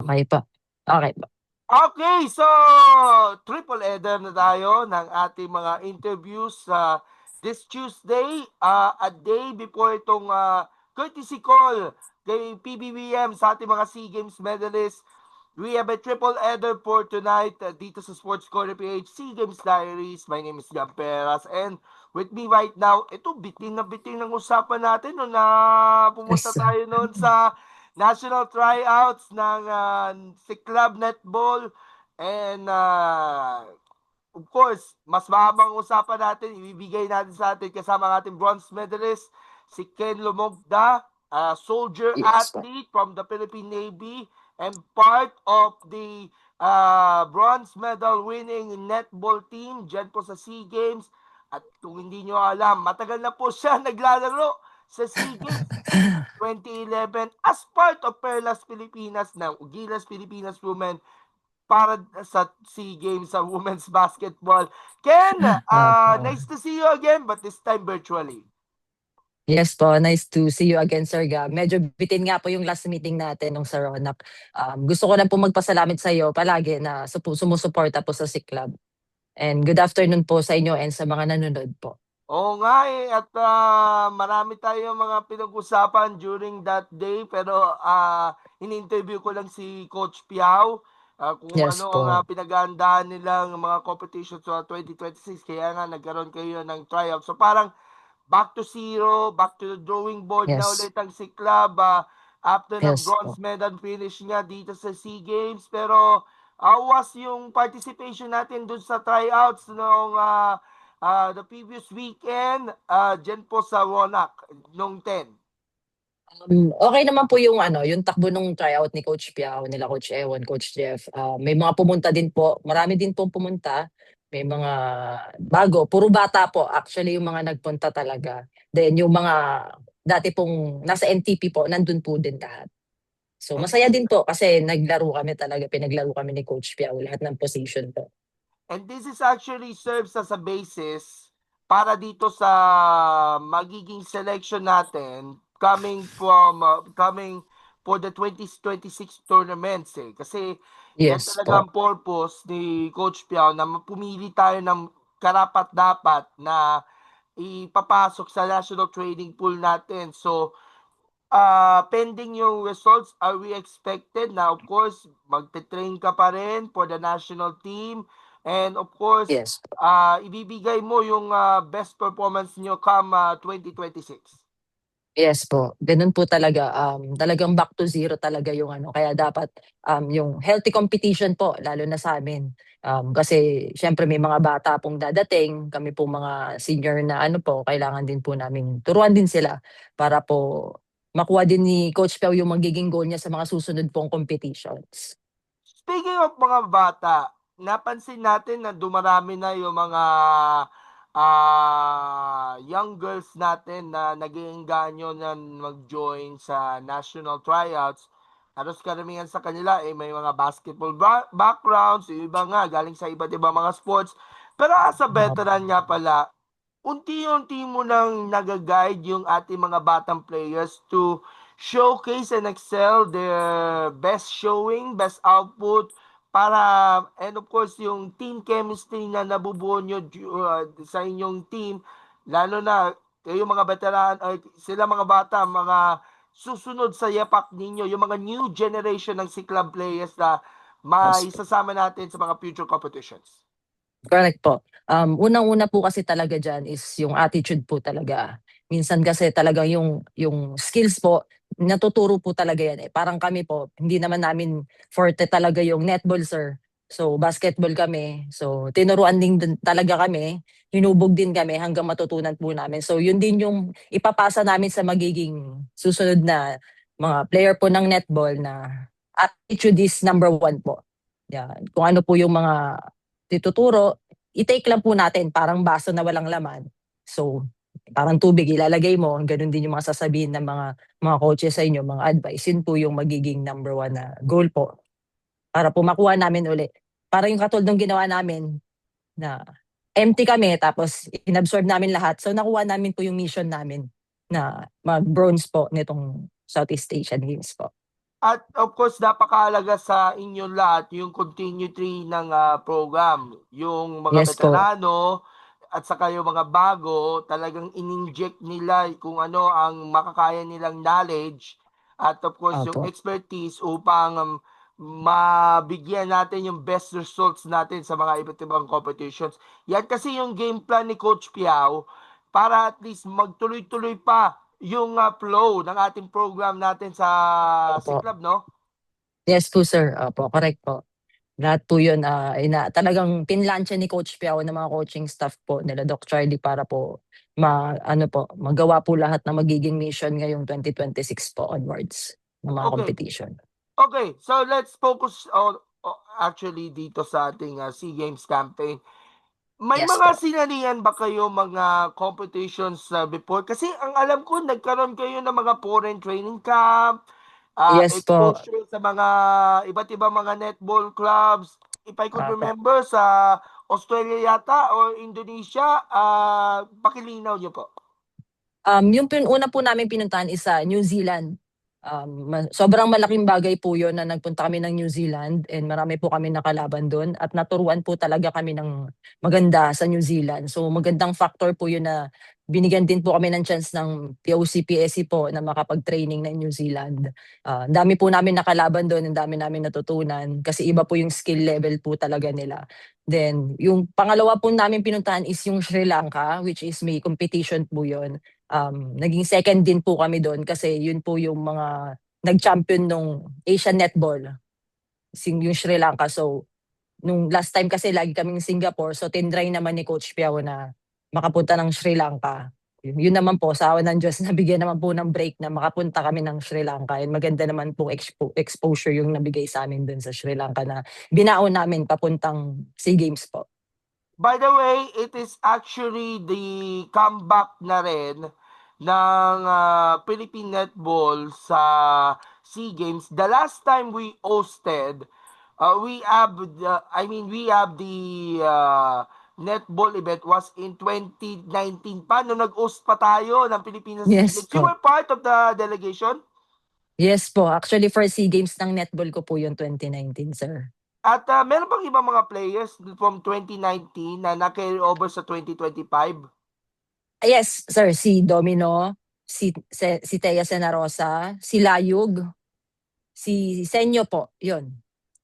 Okay po. Okay po. Okay, so triple header na tayo ng ating mga interviews this Tuesday, a day before itong courtesy call kay PBBM sa ating mga SEA Games medalists. We have a triple header for tonight dito sa Sports Corner PH SEA Games Diaries. My name is Gab Peras and with me right now, ito bitin na bitin ng usapan natin no, na pumunta Yes. tayo noon sa national tryouts ng si Club Netball and of course, mas mahabang usapan natin, ibibigay natin sa atin kasama ang ating bronze medalist, si Ken Lumogda, soldier Yes po. athlete from the Philippine Navy and part of the bronze medal winning netball team dyan po sa SEA Games. At kung hindi nyo alam, matagal na po siya naglalaro sa SEA Games 2011 as part of Perlas Pilipinas ng Gilas Pilipinas Women para sa SEA Games sa women's basketball. Ken, Opo. nice to see you again but this time virtually. Yes po, nice to see you again, Sir Gab. Medyo bitin nga po yung last meeting natin nung sa Ronak. Gusto ko na po magpasalamat sa iyo palagi na sumusuporta po sa SIC Club. And good afternoon po sa inyo and sa mga nanonood po. Oo nga at marami tayong mga pinag-usapan during that day pero in-interview ko lang si Coach Piao kung Yes ano ang po. pinaghahandaan nilang mga competitions sa 2026 kaya nga nagkaroon kayo ng tryout. So parang back to zero, back to the drawing board na Yes. ulit ang si Club after ng Yes bronze po. medal finish niya dito sa SEA Games. Pero how was yung participation natin dun sa tryouts noong the previous weekend dyan po sa Ronak noong 10? Okay naman po yung yung takbo nung tryout ni Coach Piao, nila Coach Ewan, Coach Jeff. May mga pumunta din po. Marami din po pumunta. May mga bago. Puro bata po actually yung mga nagpunta talaga. Then yung mga dati pong nasa NTP po, nandun po din lahat. So And masaya din po kasi naglaro kami talaga. Pinaglaro kami ni Coach Piao lahat ng position po. And this is actually serves as a basis para dito sa magiging selection natin coming for the 2026 tournaments Kasi yan Yes talaga ang po. purpose ni Coach Piao na pumili tayo ng karapat-dapat na ipapasok sa national training pool natin. So, pending yung results, are we expected na of course magte-train ka pa rin for the national team and of course Yes. ibibigay mo yung best performance nyo come 2026? Yes po, gano'n po talaga, talagang back to zero talaga yung kaya dapat, yung healthy competition po lalo na sa sa'min. Kasi siyempre may mga bata pong dadating, kami po mga senior na po, kailangan din po naming turuan din sila para po makuha din ni Coach Pao yung magiging goal niya sa mga susunod pong competitions. Speaking of mga bata, napansin natin na dumarami na yung mga young girls natin na nag-iinganyo na mag-join sa national tryouts. Halos karamihan sa kanila may mga basketball backgrounds, yung iba nga galing sa iba't ibang mga sports. Pero as a veteran nga pala, unti-unti mo nang nag-guide yung ating mga batang players to showcase and excel their best showing, best output, para, and of course, yung team chemistry na nabubuo nyo sa inyong team, lalo na kayo mga veteran, sila mga bata, mga susunod sa yapak ninyo, yung mga new generation ng si club players na Yes. maisasama natin sa mga future competitions. Correct po. Unang-una po kasi talaga diyan is yung attitude po talaga. Minsan kasi talagang yung skills po, natuturo po talaga yan. Parang kami po, hindi naman namin forte talaga yung netball, sir. So, basketball kami. So, tinuruan din talaga kami. Hinubog din kami hanggang matutunan po namin. So, yun din yung ipapasa namin sa magiging susunod na mga player po ng netball na attitude is number one po. Yan. Kung ano po yung mga ituturo, i-take lang po natin parang baso na walang laman. So, parang tubig ilalagay mo, ganun din yung mga sasabihin ng mga coaches sa inyo, mga advice. Yun po yung magiging number one na goal po para po makuha namin uli. Para yung katulad ng ginawa namin na empty kami tapos inabsorb namin lahat. So nakuha namin po yung mission namin na mag-bronze po nitong Southeast Asian Games po. At of course, napakahalaga sa inyong lahat yung continuity ng program. Yung mga Yes po. veterano at saka yung mga bago, talagang in-inject nila kung ano ang makakaya nilang knowledge at of course yung Opo. expertise upang mabigyan natin yung best results natin sa mga iba't ibang competitions. Yan kasi yung game plan ni Coach Piao para at least magtuloy-tuloy pa yung flow ng ating program natin sa Opo. Siklab, no? Yes po, sir. Opo, correct po. Lahat po yun, talagang pinlansya ni Coach Piao ng mga coaching staff po nila Doc Charlie para po magawa po lahat ng magiging mission ngayong 2026 po onwards ng mga Okay. competition. Okay, so let's focus on actually dito sa ating SEA Games campaign. May Yes mga po. sinalihan ba kayo mga competitions before? Kasi ang alam ko, nagkaroon kayo ng mga foreign training camp, Yes po. exposure sa mga iba't ibang mga netball clubs. If I could Opo. remember, sa Australia yata or Indonesia, pakilinaw niyo po. Yung una po namin pinuntahan is sa New Zealand. Sobrang malaking bagay po yun na nagpunta kami ng New Zealand and marami po kami nakalaban doon at naturuan po talaga kami ng maganda sa New Zealand. So magandang factor po yun na binigyan din po kami ng chance ng POC-PSC po na makapag-training ng New Zealand. Ang dami po namin nakalaban doon, ang dami namin natutunan kasi iba po yung skill level po talaga nila. Then, yung pangalawa po namin pinuntahan is yung Sri Lanka, which is may competition po yun. Naging second din po kami doon kasi yun po yung mga nag-champion nung Asian Netball, yung Sri Lanka. So, nung last time kasi lagi kaming Singapore, so tinry naman ni Coach Piao na makapunta ng Sri Lanka. Yun naman po, sa awa ng Diyos, nabigyan naman po ng break na makapunta kami ng Sri Lanka. And maganda naman po exposure yung nabigay sa amin doon sa Sri Lanka na binaon namin papuntang SEA Games po. By the way, it is actually the comeback na rin ng Philippine Netball sa SEA Games. The last time we hosted, we have the netball event was in 2019 pa, no nag-host pa tayo ng Pilipinas SEA Yes Games. You po. were part of the delegation? Yes po. Actually, for SEA Games ng netball ko po yung 2019, sir. At meron bang ibang mga players from 2019 na na-carry over sa 2025? Yes, sir. Si Domino, si Thea Senarosa, si Layug, si Senyo po. Yun.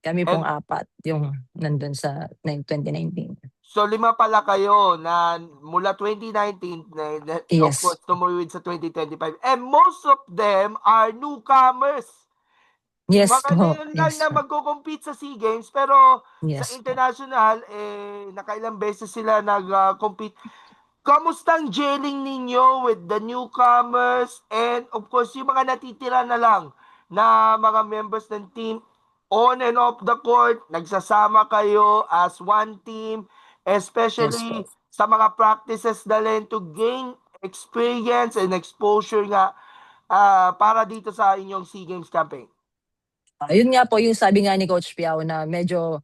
Kami pong And apat yung nandun sa 2019. so lima pala kayo na mula 2019 of Yes. course tumuwid sa 2025 and most of them are newcomers. Yes Mga po. ngayon lang Yes na po. magko-compete sa SEA Games pero sa Yes po. international nakailang beses sila nag-compete. Kamusta ang gelling ninyo with the newcomers and of course yung mga natitira na lang na mga members ng team on and off the court, nagsasama kayo as one team, Yes especially po. sa mga practices na rin to gain experience and exposure nga para dito sa inyong SEA Games campaign. Yun nga po yung sabi nga ni Coach Piao na medyo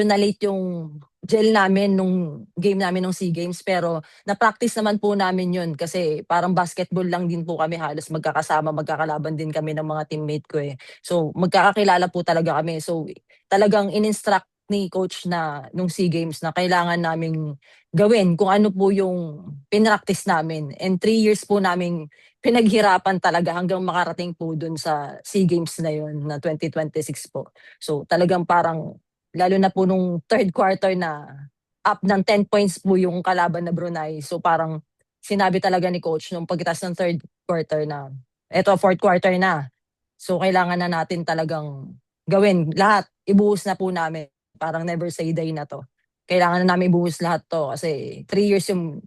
na-late yung gel namin nung game namin nung SEA Games pero na-practice naman po namin yun kasi parang basketball lang din po kami halos magkakasama, magkakalaban din kami ng mga teammate ko eh. So magkakakilala po talaga kami. So talagang in-instruct ni Coach na nung SEA Games na kailangan naming gawin kung ano po yung pinractice namin. And 3 years po namin pinaghirapan talaga hanggang makarating po dun sa SEA Games na yun na 2026 po. So talagang parang lalo na po nung third quarter na up ng 10 points po yung kalaban na Brunei. So parang sinabi talaga ni coach nung pagkatapos ng third quarter na eto fourth quarter na. So kailangan na natin talagang gawin lahat. Ibuhos na po namin. Parang never say die na to. Kailangan na namin ibuhos lahat to kasi 3 years yung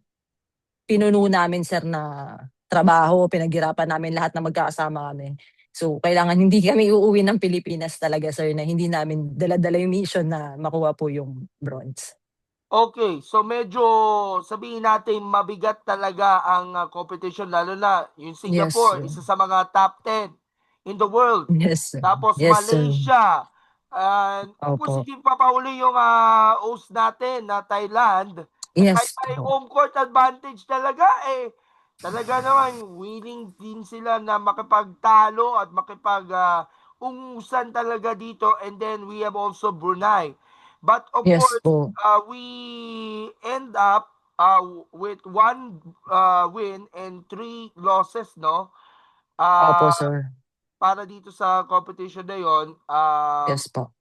pinuno namin sir na trabaho, pinaghirapan namin lahat na magkakasama kami. So kailangan hindi kami uuwi ng Pilipinas talaga sir na hindi namin dala-dala yung mission na makuha po yung bronze. Okay, so medyo sabihin natin mabigat talaga ang competition lalo na yung Yes Singapore, sir. isa sa mga top 10 in the world. Yes sir. Tapos Yes sir. Malaysia. And of course, Opo. hindi papahuli yung host natin na Thailand. Na kahit Yes may po. home court advantage talaga talaga naman willing din sila na makipagtalo at makipag ungusan talaga dito, and then we have also Brunei. But of Yes course, po. we end up with one win and 3 losses, no? Opo, Ah, sir. para dito sa competition na yon, Yes po.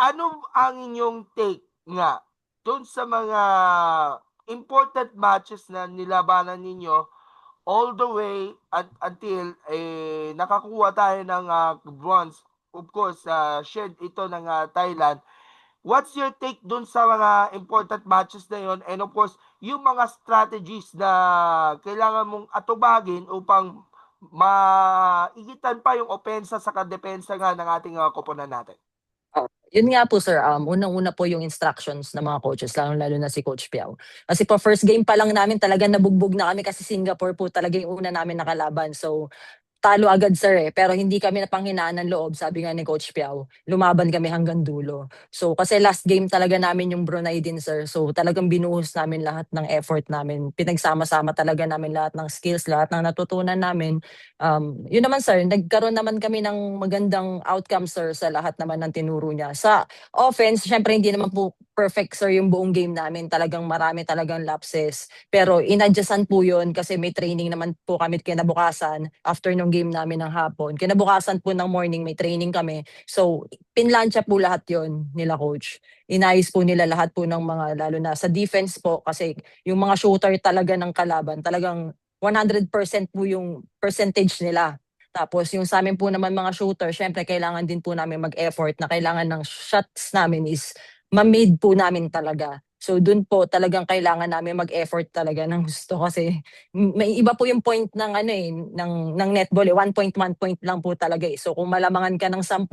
ano ang inyong take nga dun sa mga important matches na nilabanan ninyo all the way until nakakuha tayo ng bronze. Of course, shared ito ng Thailand. What's your take dun sa mga important matches na yon? And of course, yung mga strategies na kailangan mong atubagin upang maigitan pa yung opensa sa kadepensa nga ng ating koponan natin. Yun nga po sir, unang-una po yung instructions ng mga coaches, lalong-lalo na si Coach Piao. Kasi po first game pa lang namin talaga nabugbog na kami kasi Singapore po talaga yung una namin nakalaban. So talo agad sir pero hindi kami napanghinaan ng loob, sabi nga ni Coach Piao, lumaban kami hanggang dulo. So kasi last game talaga namin yung Brunei din sir, so talagang binuhos namin lahat ng effort namin, pinagsama-sama talaga namin lahat ng skills, lahat ng natutunan namin. Yun naman sir, nagkaroon naman kami ng magandang outcome sir sa lahat naman ng tinuro niya. Sa offense, syempre hindi naman po perfect sir yung buong game namin, talagang marami talagang lapses. Pero inadjustan po yun kasi may training naman po kami kinabukasan after nung game namin ng hapon. Kinabukasan po ng morning may training kami. So pinlansya po lahat yon nila coach. Inayos po nila lahat po ng mga lalo na sa defense po kasi yung mga shooter talaga ng kalaban talagang 100% po yung percentage nila. Tapos yung sa amin po naman mga shooter, syempre kailangan din po namin mag-effort na kailangan ng shots namin is ma-made po namin talaga. So dun po talagang kailangan namin mag-effort talaga ng gusto kasi may iba po yung point ng ano ng netball 1 point lang po talaga eh. So kung malamangan ka ng 10,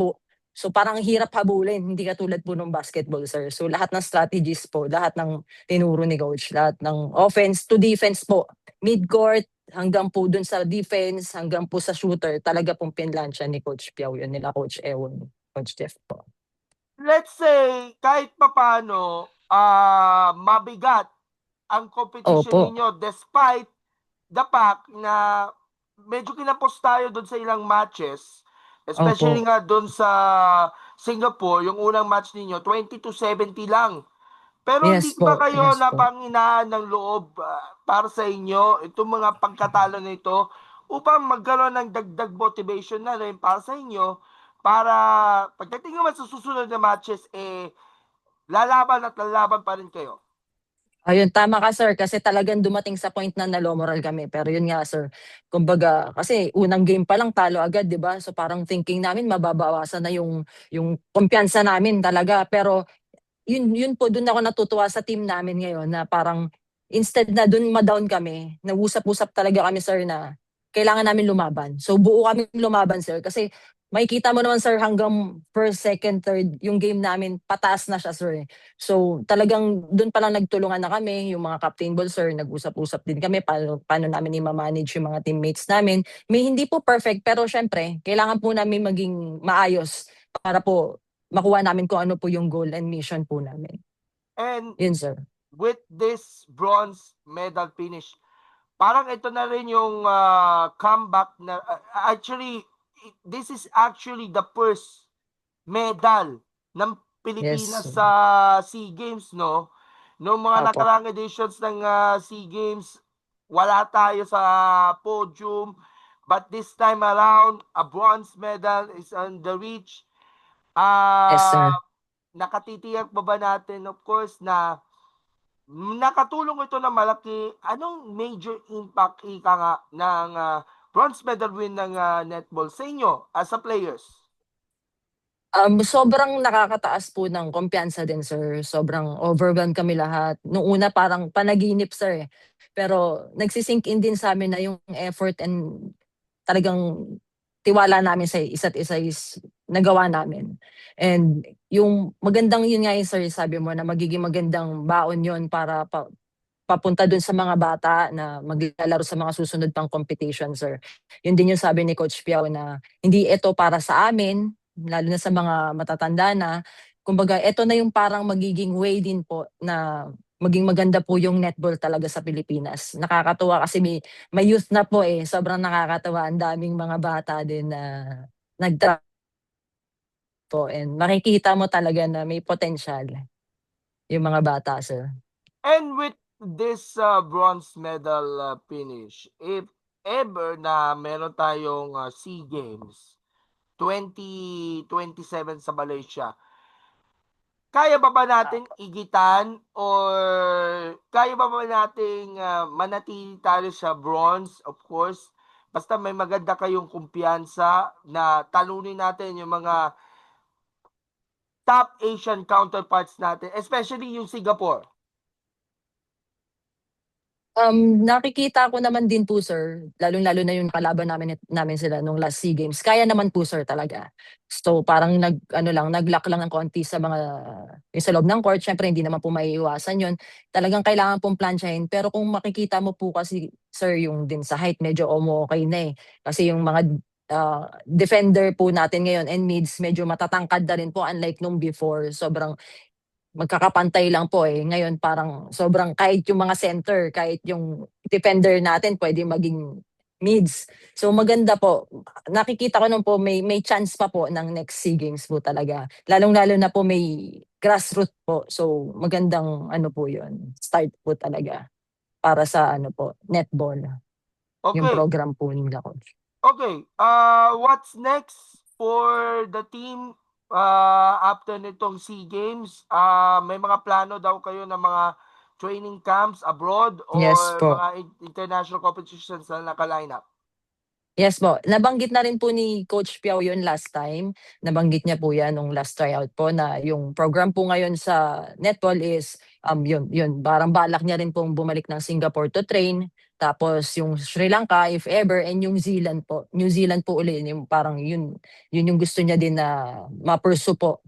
so parang hirap habulin, hindi katulad po ng basketball sir. So lahat ng strategies po, lahat ng tinuro ni coach, lahat ng offense to defense po, mid-court hanggang po dun sa defense, hanggang po sa shooter, talaga pong pinlansya ni Coach Piao yun, nila Coach Ewon, Coach Jeff po. Let's say, kahit papaano, mabigat ang competition Opo, ninyo despite the fact na medyo kinapos tayo doon sa ilang matches, especially opo. nga doon sa Singapore, yung unang match ninyo, 20-70 lang. Pero hindi ba kayo Yes po. napanghinaan ng loob para sa inyo itong mga pagkatalo na ito upang magkaroon ng dagdag motivation na rin para sa inyo para pagdating naman sa susunod na matches, lalaban at lalaban pa rin kayo? Ayun, tama ka sir kasi talagang dumating sa point na nalomoral kami. Pero yun nga sir, kumbaga kasi unang game pa lang talo agad, 'di ba? So parang thinking namin mababawasan na yung kumpiyansa namin talaga. Pero yun po dun ako natutuwa sa team namin ngayon na parang instead na dun ma-down kami, nag-usap-usap talaga kami sir na kailangan namin lumaban. So buo kami lumaban sir kasi makikita mo naman sir hanggang first, second, third yung game namin pataas na siya sir. So talagang dun pa lang nagtulungan na kami, yung mga captain ball sir, nag-usap-usap din kami paano namin i-manage yung mga teammates namin. May hindi po perfect pero syempre kailangan po namin maging maayos para po makuha namin kung ano po yung goal and mission po namin. And Yun, sir. with this bronze medal finish, parang ito na rin yung comeback na actually this is actually the first medal ng Yes, Pilipinas sir. sa SEA Games, no? Noong mga Opo. nakaraang editions ng SEA Games, wala tayo sa podium. But this time around, a bronze medal is on the reach. Yes, Ah, sir. nakatitiyak ba natin, of course, na nakatulong ito na malaki? Anong major impact ika nga ng bronze medal win ng netball sa inyo as a players? Sobrang nakakataas po ng kumpiyansa din, sir. Sobrang overwhelmed kami lahat. Nung una parang panaginip, sir, eh. Pero nagsi-sink in din sa'min na yung effort and talagang tiwala namin sa isa't isa is nagawa namin. And yung magandang yun nga yung sir, sabi mo na magiging magandang baon yun para papunta dun sa mga bata na maglalaro sa mga susunod pang competition, sir. Yun din yung sabi ni Coach Piao na hindi ito para sa amin, lalo na sa mga matatanda na. Kumbaga, ito na yung parang magiging way din po na maging maganda po yung netball talaga sa Pilipinas. Nakakatuwa kasi may youth na po eh. Sobrang nakakatuwa. Ang daming mga bata din na nag po, and makikita mo talaga na may potential yung mga bata, sir. And with this bronze medal finish, if ever na meron tayong SEA Games 2027 sa Malaysia, kaya ba nating igitan or kaya ba nating manatili tayo sa bronze? Of course, basta may maganda kayong kumpiyansa na talunin natin yung mga top Asian counterparts natin, especially yung Singapore. Nakikita ko naman din po, sir, lalong-lalo na yung kalaban namin sila nung last SEA Games. Kaya naman po, sir, talaga. So parang nag-lock lang ng konti sa mga yung sa loob ng court. Syempre hindi naman po maiiwasan 'yun. Talagang kailangan pong planchahin. Pero kung makikita mo po kasi, sir, yung din sa height medyo okay na eh. Kasi yung mga defender po natin ngayon and mids medyo matatangkad na rin po, unlike nung before. Sobrang magkakapantay lang po eh. Ngayon parang sobrang kahit yung mga center, kahit yung defender natin pwede maging mids. So maganda po. Nakikita ko nun po may chance pa po ng next SEA Games po talaga. Lalong-lalo na po may grassroots po. So magandang ano po 'yun. Start po talaga para sa ano po, netball. Yung Okay. program po nila, coach. Okay, what's next for the team after nitong SEA Games? May mga plano daw kayo ng mga training camps abroad Yes or po. mga international competitions na naka-line up? Yes po. Nabanggit na rin po ni Coach Piao yun last time. Nabanggit niya po yan nung last tryout po na yung program po ngayon sa netball is yun. Parang balak niya rin pong bumalik ng Singapore to train. Tapos yung Sri Lanka if ever, and yung Zealand po. New Zealand po ulit yung parang yun yung gusto niya din na ma-pursue po.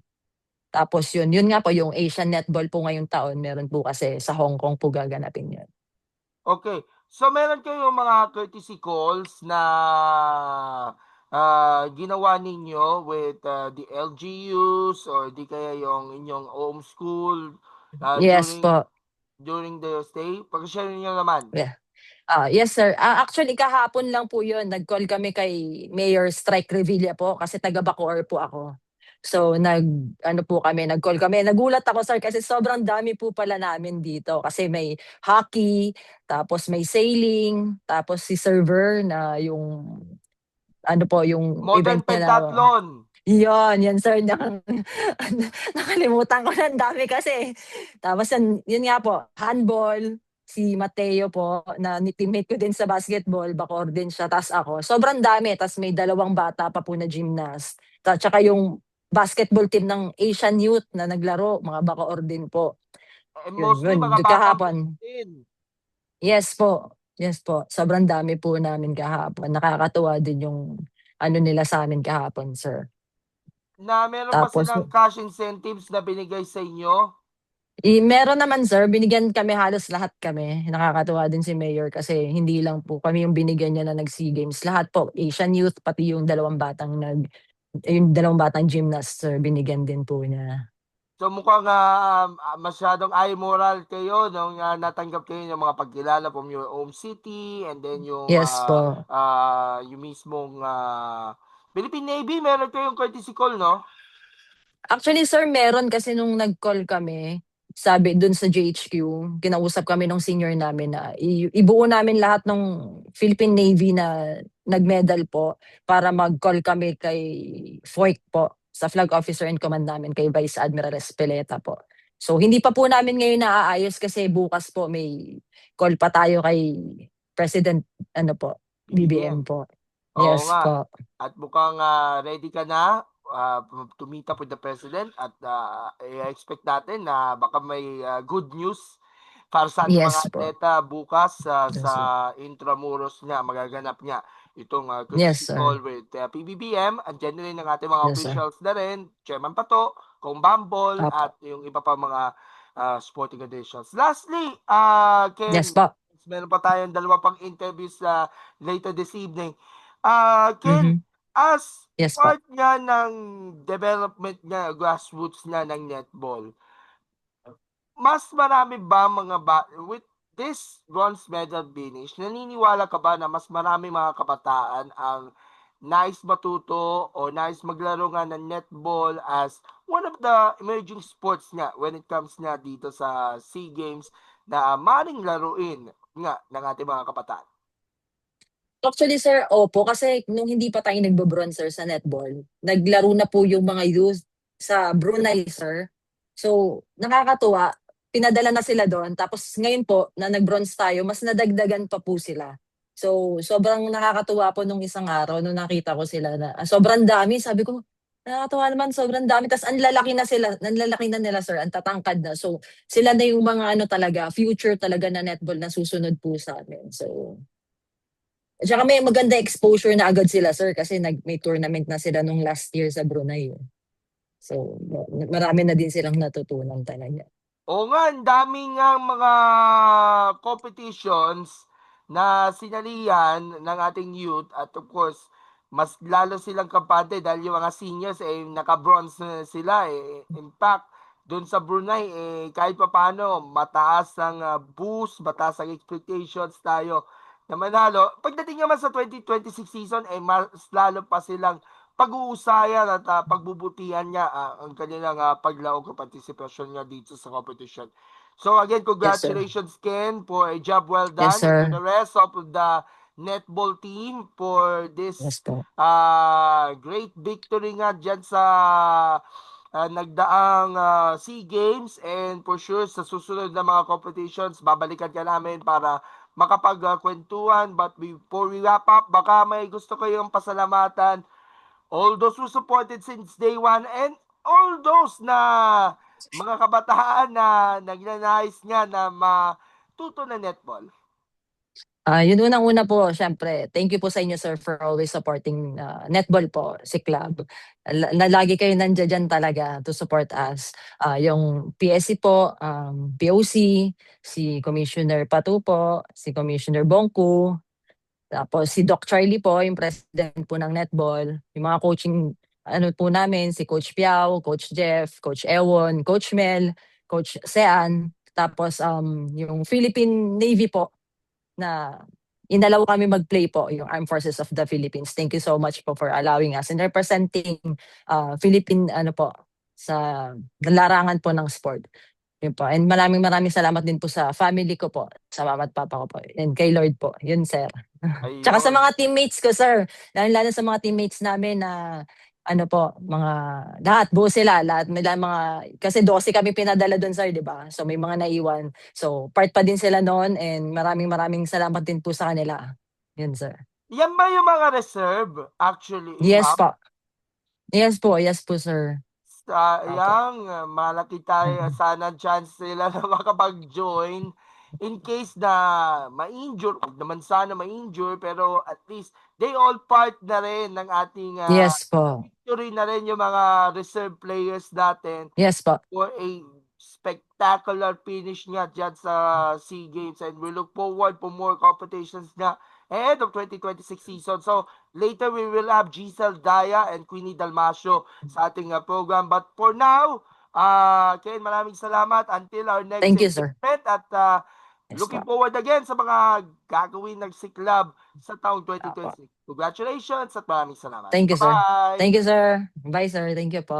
Tapos yun nga po yung Asian netball po ngayong taon, meron po kasi sa Hong Kong po gaganapin yun. Okay. So meron kayong mga courtesy calls na ginawa ninyo with the LGUs or di kaya yung inyong home school Yes po. during the stay? Pag-share niyo naman. Yeah. Yes sir. Actually kahapon lang po 'yun, nag-call kami kay Mayor Strike Revilla po kasi taga Bacoor po ako. So nag-ano po kami, nag-call kami. Nagulat ako sir kasi sobrang dami po pala namin dito kasi may hockey, tapos may sailing, tapos si server na yung ano po yung Modern event niya na pentathlon. yan sir. Nakalimutan ko na, ang dami kasi. Tapos yun nga po, handball, si Mateo po, na teammate ko din sa basketball, Bacoor din siya, tas ako. Sobrang dami, tas may dalawang bata pa po na gymnast. Tsaka yung basketball team ng Asian Youth na naglaro, mga Bacoor din po. Mostly Yun, mga batang kahapon. din. Yes po, yes po. Sobrang dami po namin kahapon. Nakakatuwa din yung ano nila sa amin kahapon, sir. Na meron ba Tapos silang cash incentives na binigay sa inyo? Meron naman sir, binigyan kami halos lahat kami. Nakakatuwa din si Mayor kasi hindi lang po kami yung binigyan niya na nag-SEA Games. Lahat po, Asian Youth, pati yung dalawang batang gymnast sir, binigyan din po niya. So mukhang masyadong high moral kayo nung natanggap kayo ng mga pagkilala from your home city and then Yes po. yung mismong Philippine Navy, meron kayong courtesy call, no? Actually sir, meron kasi nung nag-call kami, sabi dun sa JHQ, kinausap kami nung senior namin na ibuo namin lahat ng Philippine Navy na nag-medal po para mag-call kami kay FOIC po, sa Flag Officer in Command namin kay Vice Admiral Espeleta po. So hindi pa po namin ngayon naaayos kasi bukas po may call pa tayo kay President ano po, PBBM. BBM po. Oo Yes nga. po. At mukhang ready ka na to meet up with the president at i-expect natin na baka may good news para sa ating mga Yes po. atleta bukas sa Yes, sir. Intramuros niya, magaganap niya itong Yes, courtesy call sir. with PBBM. Andiyan rin ng ating mga Yes, sir. officials na rin, Chairman Pato, Kong Bambol, Apo. at yung iba pa mga sporting officials. Lastly, Yes Ken, po. meron pa tayong dalawa pang interviews later this evening. Ken, Mhm. as Yes po. part niya ng development niya, grassroots na ng netball, mas marami ba with this bronze medal finish, naniniwala ka ba na mas marami mga kabataan ang nais matuto o nais maglaro nga ng netball as one of the emerging sports nga when it comes nga dito sa SEA Games na maring laruin nga ng ating mga kabataan. Actually, sir, opo. Kasi nung hindi pa tayo nagbo-bronze, sir, sa netball, naglaro na po yung mga youth sa Brunei, sir. So, nakakatuwa. Pinadala na sila doon. Tapos ngayon po, na nag-bronze tayo, mas nadagdagan pa po sila. So, sobrang nakakatuwa po nung isang araw nung nakita ko sila na sobrang dami. Sabi ko, nakakatuwa naman, sobrang dami. Tapos ang lalaki na sila, ang lalaki na nila, sir, ang tatangkad na. So, sila na yung mga ano talaga, future talaga na netball na susunod po sa amin. So, at saka may maganda exposure na agad sila, sir, kasi may tournament na sila nung last year sa Brunei. So, marami na din silang natutunan talaga. Oo nga, ang dami nga mga competitions na sinalihan ng ating youth at of course, mas lalo silang kampante dahil yung mga seniors naka-bronze na sila eh. In fact, doon sa Brunei kahit papaano mataas ang boost, mataas ang expectations tayo na manalo. Pagdating naman sa 2026 season mas lalo pa silang pag-uusayan at pagbubutihan niya ang kanilang paglaog o partisipasyon niya dito sa competition. So again, Yes, sir. congratulations Ken for a job well Yes, done and to sir. the rest of the netball team for Yes this po. great victory nga dyan sa nagdaang SEA Games and for sure sa susunod na mga competitions babalikan ka namin para makapagkwentuhan but before we wrap up baka may gusto kayong pasalamatan all those who supported since day one and all those na mga kabataan na nagnanais nga na matuto na netball. Yun unang-una po, syempre, thank you po sa inyo, sir, for always supporting netball po, si club. Na lagi kayo nandiyan dyan talaga to support us. Yung PSC po, POC, si Commissioner Patu po, si Commissioner Bongku, tapos si Doc Charlie po, yung president po ng netball, yung mga coaching ano po namin, si Coach Piao, Coach Jeff, Coach Ewon, Coach Mel, Coach Sean, tapos yung Philippine Navy po na inalaw kami mag-play po yung Armed Forces of the Philippines. Thank you so much po for allowing us and representing Philippine ano po sa larangan po ng sport. Yun po. And maraming maraming salamat din po sa family ko po, sa mama at papa ko po. And kay Lord po. Yun, sir. Tsaka sa Ayun. mga teammates ko, sir. Lalo sa mga teammates namin na ano po, mga lahat, buo sila, lahat, may mga, kasi 12 kami pinadala doon, sir, di ba? So may mga naiwan. So part pa din sila noon and maraming maraming salamat din po sa kanila. Yun, sir. Yan ba yung mga reserve actually, Yes Imam? po. Yes po, sir. Opo. Sayang, malaki tayo sana chance nila na makapag-join in case na ma-injure, huwag naman sana ma-injure, pero at least they all part na rin ng ating Yes po. victory na rin yung mga reserve players natin Yes po. for a spectacular finish nga dyan sa SEA Games and we look forward for more competitions nga ahead of 2026 season. So later we will have Giselle Daya and Queenie Dalmasio sa ating program. But for now, Ken, maraming salamat until our next Thank you, sir. engagement at Yes looking po. forward again sa mga gagawin ng Siklab sa taong Opo. 2026. Congratulations at maraming salamat. Thank you, sir. Bye-bye! Thank you, sir. Bye, sir. Thank you po.